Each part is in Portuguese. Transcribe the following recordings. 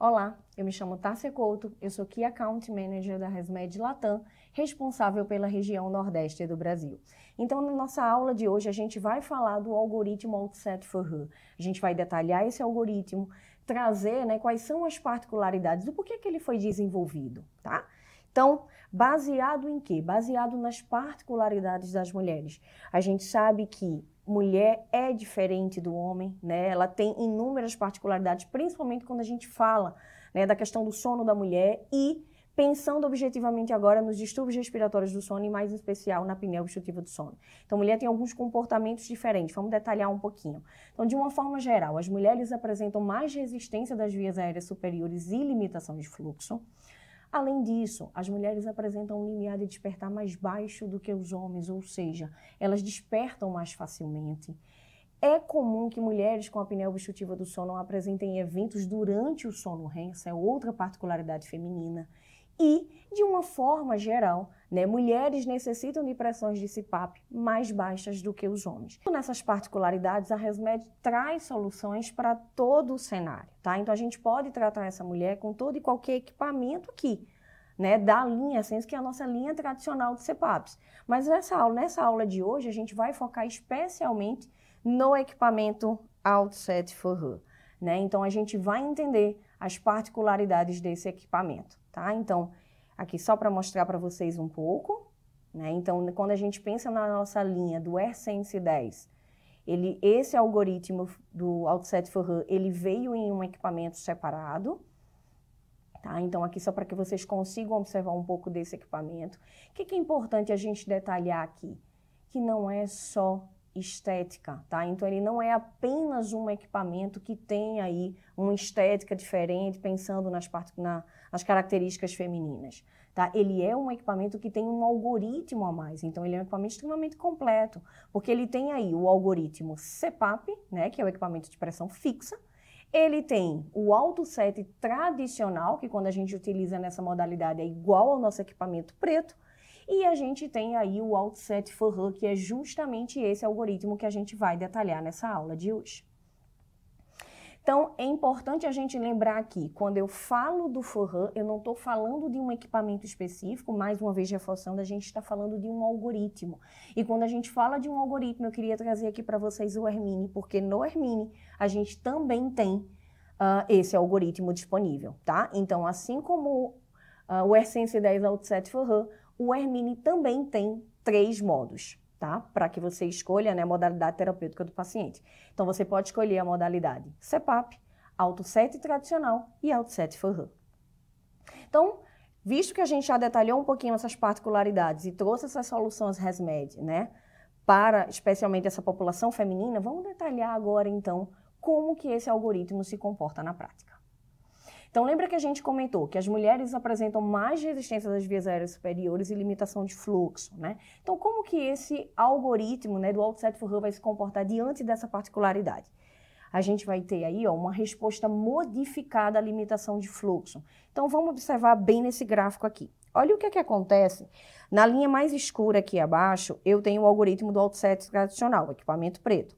Olá, eu me chamo Tássia Couto, eu sou Key Account Manager da ResMed Latam, responsável pela região Nordeste do Brasil. Então, na nossa aula de hoje, a gente vai falar do algoritmo Alt-Set4Her. A gente vai detalhar esse algoritmo, trazer quais são as particularidades, do porquê que ele foi desenvolvido, tá? Então, baseado em quê? Baseado nas particularidades das mulheres. A gente sabe que mulher é diferente do homem, né? Ela tem inúmeras particularidades, principalmente quando a gente fala, da questão do sono da mulher e pensando objetivamente agora nos distúrbios respiratórios do sono e mais em especial na apneia obstrutiva do sono. Então, a mulher tem alguns comportamentos diferentes, vamos detalhar um pouquinho. Então, de uma forma geral, as mulheres apresentam mais resistência das vias aéreas superiores e limitação de fluxo. Além disso, as mulheres apresentam um limiar de despertar mais baixo do que os homens, ou seja, elas despertam mais facilmente. É comum que mulheres com apneia obstrutiva do sono apresentem eventos durante o sono REM, essa é outra particularidade feminina. E, de uma forma geral, mulheres necessitam de pressões de CPAP mais baixas do que os homens. Nessas particularidades, a ResMed traz soluções para todo o cenário, tá? Então, a gente pode tratar essa mulher com todo e qualquer equipamento aqui, da linha Sense, que é a nossa linha tradicional de CPAPs. Mas nessa aula de hoje, a gente vai focar especialmente no equipamento Alt-Set4Her, Então, a gente vai entender as particularidades desse equipamento, tá? Então, aqui só para mostrar para vocês um pouco, Então, quando a gente pensa na nossa linha do AirSense 10, esse algoritmo do Alt-Set4Her, ele veio em um equipamento separado, tá? Então, aqui só para que vocês consigam observar um pouco desse equipamento. O que é importante a gente detalhar aqui? Que não é só estética, tá? Então, ele não é apenas um equipamento que tem aí uma estética diferente, pensando nas características femininas, tá? Ele é um equipamento que tem um algoritmo a mais, então ele é um equipamento extremamente completo, porque ele tem aí o algoritmo CPAP, que é o equipamento de pressão fixa, ele tem o AutoSet tradicional, que quando a gente utiliza nessa modalidade é igual ao nosso equipamento preto, e a gente tem aí o Alt-Set4Her, que é justamente esse algoritmo que a gente vai detalhar nessa aula de hoje. Então, é importante a gente lembrar aqui, quando eu falo do 4Her, eu não estou falando de um equipamento específico, mais uma vez reforçando, a gente está falando de um algoritmo. E quando a gente fala de um algoritmo, eu queria trazer aqui para vocês o Hermine, porque no Hermine a gente também tem esse algoritmo disponível, tá? Então, assim como o AirSense 10 Alt-Set4Her, o Hermine também tem 3 modos, tá? Para que você escolha a modalidade terapêutica do paciente. Então, você pode escolher a modalidade CPAP, AutoSet tradicional e Alt-Set4Her. Então, visto que a gente já detalhou um pouquinho essas particularidades e trouxe essas soluções ResMed, para especialmente essa população feminina, vamos detalhar agora, então, como que esse algoritmo se comporta na prática. Então, lembra que a gente comentou que as mulheres apresentam mais resistência das vias aéreas superiores e limitação de fluxo, Então, como que esse algoritmo, do Alt-Set4Her vai se comportar diante dessa particularidade? A gente vai ter aí, uma resposta modificada à limitação de fluxo. Então, vamos observar bem nesse gráfico aqui. Olha o que acontece. Na linha mais escura aqui abaixo, eu tenho o algoritmo do Alt-Set tradicional, o equipamento preto.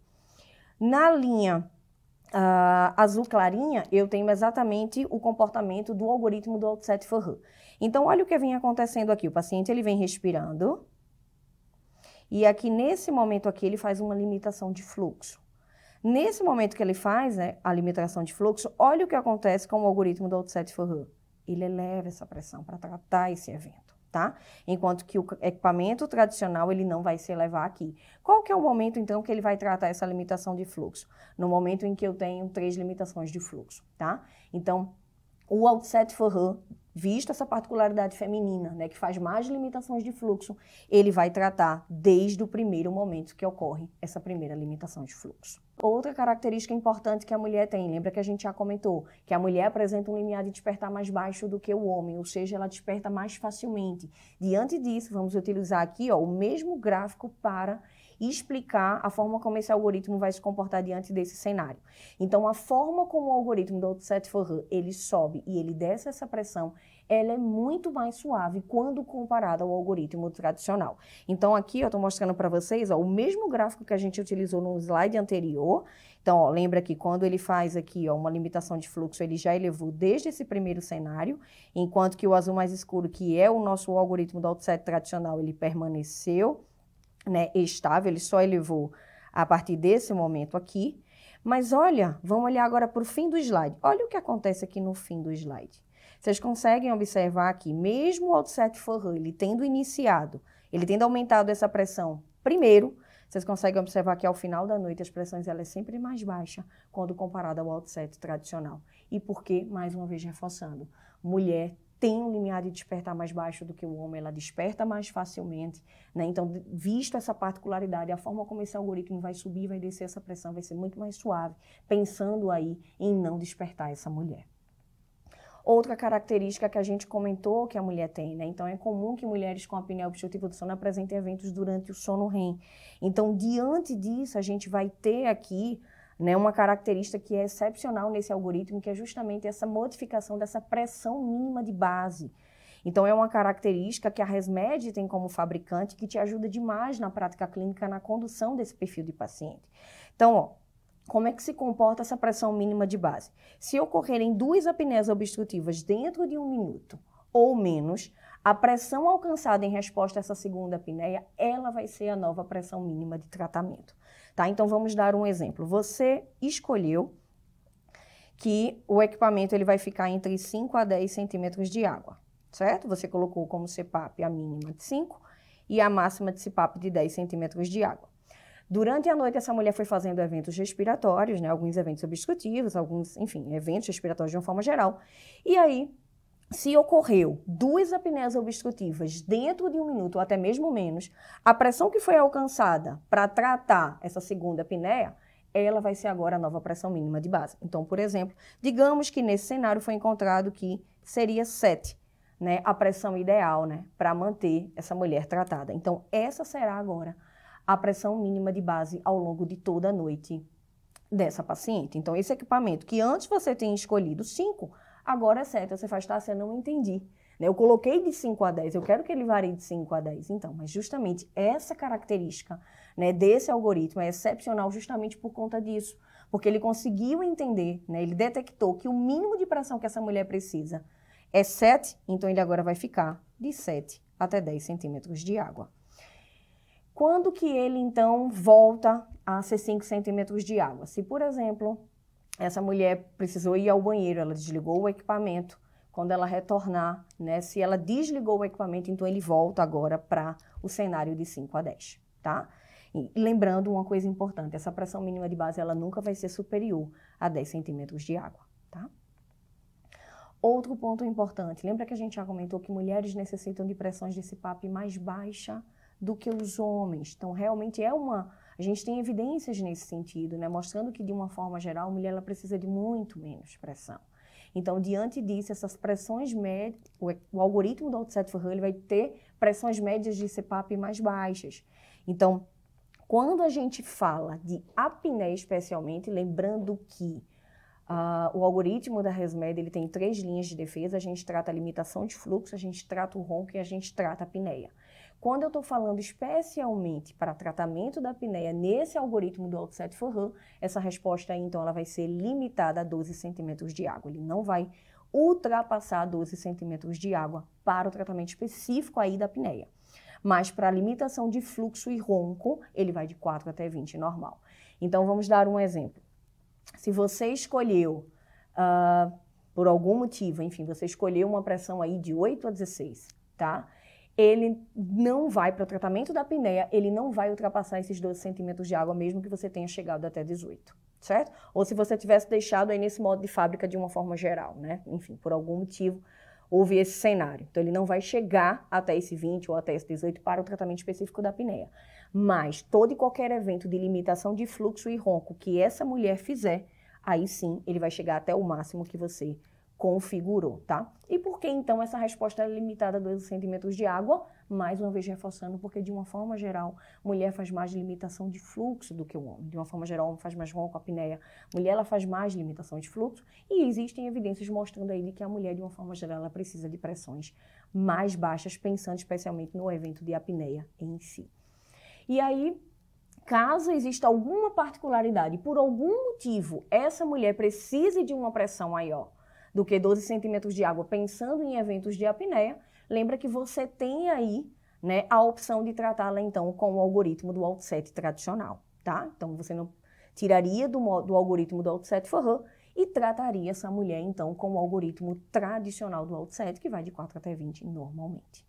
Na linha azul clarinha, eu tenho exatamente o comportamento do algoritmo do Alt-Set4Her. Então, olha o que vem acontecendo aqui. O paciente ele vem respirando e aqui, nesse momento aqui, ele faz uma limitação de fluxo. Nesse momento que ele faz a limitação de fluxo, olha o que acontece com o algoritmo do Alt-Set4Her. Ele eleva essa pressão para tratar esse evento, tá? Enquanto que o equipamento tradicional, ele não vai se elevar aqui. Qual que é o momento, então, que ele vai tratar essa limitação de fluxo? No momento em que eu tenho 3 limitações de fluxo, tá? Então, o Alt-Set4Her, visto essa particularidade feminina, que faz mais limitações de fluxo, ele vai tratar desde o primeiro momento que ocorre essa primeira limitação de fluxo. Outra característica importante que a mulher tem, lembra que a gente já comentou, que a mulher apresenta um limiar de despertar mais baixo do que o homem, ou seja, ela desperta mais facilmente. Diante disso, vamos utilizar aqui o mesmo gráfico para explicar a forma como esse algoritmo vai se comportar diante desse cenário. Então, a forma como o algoritmo do Outset-Furrer, ele sobe e ele desce essa pressão, ela é muito mais suave quando comparada ao algoritmo tradicional. Então, aqui eu estou mostrando para vocês o mesmo gráfico que a gente utilizou no slide anterior. Então, ó, lembra que quando ele faz aqui uma limitação de fluxo, ele já elevou desde esse primeiro cenário, enquanto que o azul mais escuro, que é o nosso algoritmo do Outset tradicional, ele permaneceu, né, estável, ele só elevou a partir desse momento aqui. Mas olha, vamos olhar agora para o fim do slide. Olha o que acontece aqui no fim do slide. Vocês conseguem observar aqui, mesmo o Outset-Furrer, ele tendo iniciado, ele tendo aumentado essa pressão primeiro, vocês conseguem observar que ao final da noite as pressões ela é sempre mais baixa quando comparada ao Outset tradicional. E por quê? Mais uma vez reforçando, mulher tem um limiar de despertar mais baixo do que o homem, ela desperta mais facilmente, né? Então, visto essa particularidade, a forma como esse algoritmo vai subir, vai descer essa pressão, vai ser muito mais suave, pensando aí em não despertar essa mulher. Outra característica que a gente comentou que a mulher tem, né? Então, é comum que mulheres com apneia obstrutiva do sono apresentem eventos durante o sono REM. Então, diante disso, a gente vai ter aqui, né, uma característica que é excepcional nesse algoritmo, que é justamente essa modificação dessa pressão mínima de base. Então, é uma característica que a ResMed tem como fabricante que te ajuda demais na prática clínica, na condução desse perfil de paciente. Então, ó, como é que se comporta essa pressão mínima de base? Se ocorrerem 2 apneias obstrutivas dentro de 1 minuto ou menos, a pressão alcançada em resposta a essa segunda apneia, ela vai ser a nova pressão mínima de tratamento. Tá? Então, vamos dar um exemplo. Você escolheu que o equipamento ele vai ficar entre 5 a 10 centímetros de água, certo? Você colocou como CPAP a mínima de 5 e a máxima de CPAP de 10 centímetros de água. Durante a noite, essa mulher foi fazendo eventos respiratórios, né? Alguns eventos obstrutivos, alguns, enfim, eventos respiratórios de uma forma geral. E aí, se ocorreu 2 apneias obstrutivas dentro de 1 minuto ou até mesmo menos, a pressão que foi alcançada para tratar essa segunda apneia, ela vai ser agora a nova pressão mínima de base. Então, por exemplo, digamos que nesse cenário foi encontrado que seria 7, né? A pressão ideal, né? Para manter essa mulher tratada. Então, essa será agora a pressão mínima de base ao longo de toda a noite dessa paciente. Então, esse equipamento que antes você tinha escolhido 5, agora é 7. Você faz, tá, eu não entendi. Né? Eu coloquei de 5 a 10, eu quero que ele varie de 5 a 10. Então, mas justamente essa característica, né, desse algoritmo é excepcional justamente por conta disso. Porque ele conseguiu entender, né, ele detectou que o mínimo de pressão que essa mulher precisa é 7, então ele agora vai ficar de 7 até 10 centímetros de água. Quando que ele, então, volta a ser 5 centímetros de água? Se, por exemplo, essa mulher precisou ir ao banheiro, ela desligou o equipamento, quando ela retornar, né, se ela desligou o equipamento, então ele volta agora para o cenário de 5 a 10, tá? E lembrando uma coisa importante, essa pressão mínima de base, ela nunca vai ser superior a 10 centímetros de água, tá? Outro ponto importante, lembra que a gente já comentou que mulheres necessitam de pressões de CPAP mais baixa do que os homens. Então, realmente a gente tem evidências nesse sentido, né? Mostrando que, de uma forma geral, a mulher ela precisa de muito menos pressão. Então, diante disso, essas pressões médias, o algoritmo do Outset-Furrer vai ter pressões médias de CPAP mais baixas. Então, quando a gente fala de apneia especialmente, lembrando que o algoritmo da ResMed ele tem 3 linhas de defesa, a gente trata a limitação de fluxo, a gente trata o ronco e a gente trata a apneia. Quando eu estou falando especialmente para tratamento da apneia nesse algoritmo do Outset-Furrer, essa resposta aí, então, ela vai ser limitada a 12 centímetros de água. Ele não vai ultrapassar 12 centímetros de água para o tratamento específico aí da apneia. Mas para a limitação de fluxo e ronco, ele vai de 4 até 20 normal. Então, vamos dar um exemplo. Se você escolheu, por algum motivo, enfim, você escolheu uma pressão aí de 8 a 16, tá? Ele não vai, para o tratamento da apneia, ele não vai ultrapassar esses 12 centímetros de água, mesmo que você tenha chegado até 18, certo? Ou se você tivesse deixado aí nesse modo de fábrica de uma forma geral, né? Enfim, por algum motivo, houve esse cenário. Então, ele não vai chegar até esse 20 ou até esse 18 para o tratamento específico da apneia. Mas todo e qualquer evento de limitação de fluxo e ronco que essa mulher fizer, aí sim, ele vai chegar até o máximo que você configurou, tá? E por que então essa resposta é limitada a 12 centímetros de água? Mais uma vez reforçando, porque de uma forma geral, mulher faz mais limitação de fluxo do que o homem. De uma forma geral, o homem faz mais ronco-apneia, mulher ela faz mais limitação de fluxo e existem evidências mostrando aí de que a mulher, de uma forma geral, ela precisa de pressões mais baixas, pensando especialmente no evento de apneia em si. E aí, caso exista alguma particularidade, por algum motivo, essa mulher precise de uma pressão maior do que 12 centímetros de água, pensando em eventos de apneia, lembra que você tem aí, né, a opção de tratá-la, então, com o algoritmo do Outset tradicional, tá? Então, você não tiraria do algoritmo do Outset-Furrer e trataria essa mulher, então, com o algoritmo tradicional do Outset, que vai de 4 até 20 normalmente.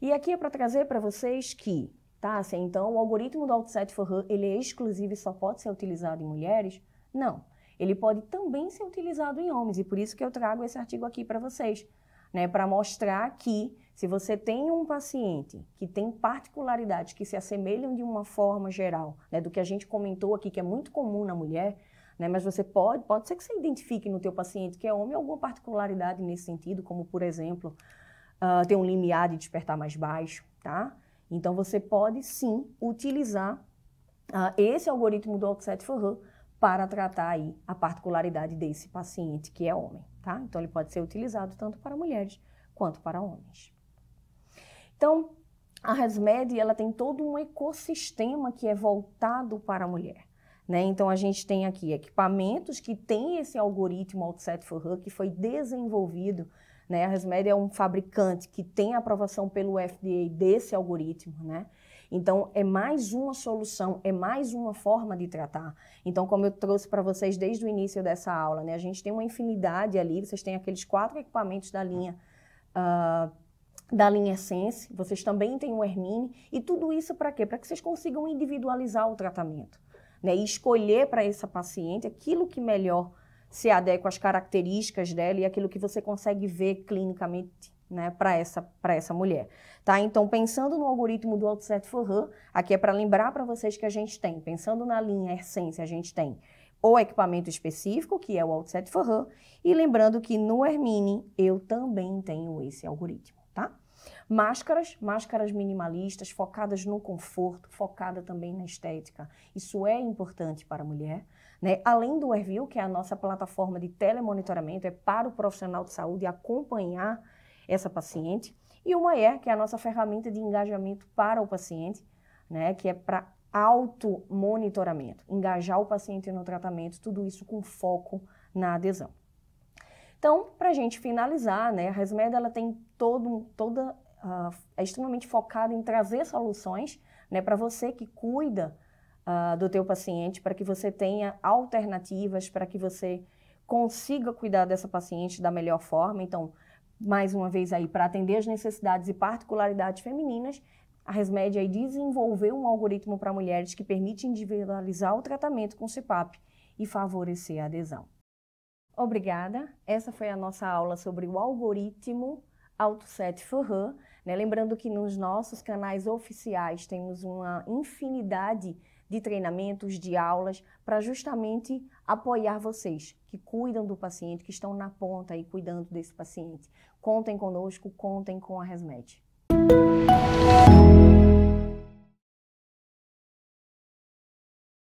E aqui é para trazer para vocês que, tá, assim, então, o algoritmo do Outset-Furrer, ele é exclusivo e só pode ser utilizado em mulheres? Não. Ele pode também ser utilizado em homens, e por isso que eu trago esse artigo aqui para vocês, né, para mostrar que se você tem um paciente que tem particularidades que se assemelham de uma forma geral, né, do que a gente comentou aqui, que é muito comum na mulher, né, mas você pode ser que você identifique no teu paciente que é homem alguma particularidade nesse sentido, como, por exemplo, ter um limiar de despertar mais baixo, tá? Então, você pode, sim, utilizar esse algoritmo do Outset-Furrer para tratar aí a particularidade desse paciente que é homem, tá? Então, ele pode ser utilizado tanto para mulheres quanto para homens. Então, a ResMed, ela tem todo um ecossistema que é voltado para a mulher, né? Então, a gente tem aqui equipamentos que têm esse algoritmo Outset-Furrer que foi desenvolvido, né? A ResMed é um fabricante que tem aprovação pelo FDA desse algoritmo, né? Então, é mais uma solução, é mais uma forma de tratar. Então, como eu trouxe para vocês desde o início dessa aula, né? A gente tem uma infinidade ali, vocês têm aqueles 4 equipamentos da linha Essence, vocês também têm o Hermine, e tudo isso para quê? Para que vocês consigam individualizar o tratamento, né? E escolher para essa paciente aquilo que melhor se adequa às características dela e aquilo que você consegue ver clinicamente, né, para essa mulher, tá? Então, pensando no algoritmo do Outset-Furrer, aqui é para lembrar para vocês que a gente tem, pensando na linha Essence, a gente tem o equipamento específico, que é o Outset-Furrer, e lembrando que no Hermine eu também tenho esse algoritmo, tá? Máscaras minimalistas, focadas no conforto, focada também na estética. Isso é importante para a mulher, né? Além do Airview, que é a nossa plataforma de telemonitoramento, é para o profissional de saúde acompanhar essa paciente. E o Maer, que é a nossa ferramenta de engajamento para o paciente, né? Que é para automonitoramento, engajar o paciente no tratamento, tudo isso com foco na adesão. Então, para a gente finalizar, né, a ResMed ela tem é extremamente focada em trazer soluções, né, para você que cuida do teu paciente, para que você tenha alternativas, para que você consiga cuidar dessa paciente da melhor forma. Então, mais uma vez aí, para atender as necessidades e particularidades femininas, a ResMed aí desenvolveu um algoritmo para mulheres que permite individualizar o tratamento com CPAP e favorecer a adesão. Obrigada. Essa foi a nossa aula sobre o algoritmo Outset-Furrer, né? Lembrando que nos nossos canais oficiais temos uma infinidade de treinamentos, de aulas, para justamente apoiar vocês que cuidam do paciente, que estão na ponta aí cuidando desse paciente. Contem conosco, contem com a ResMed.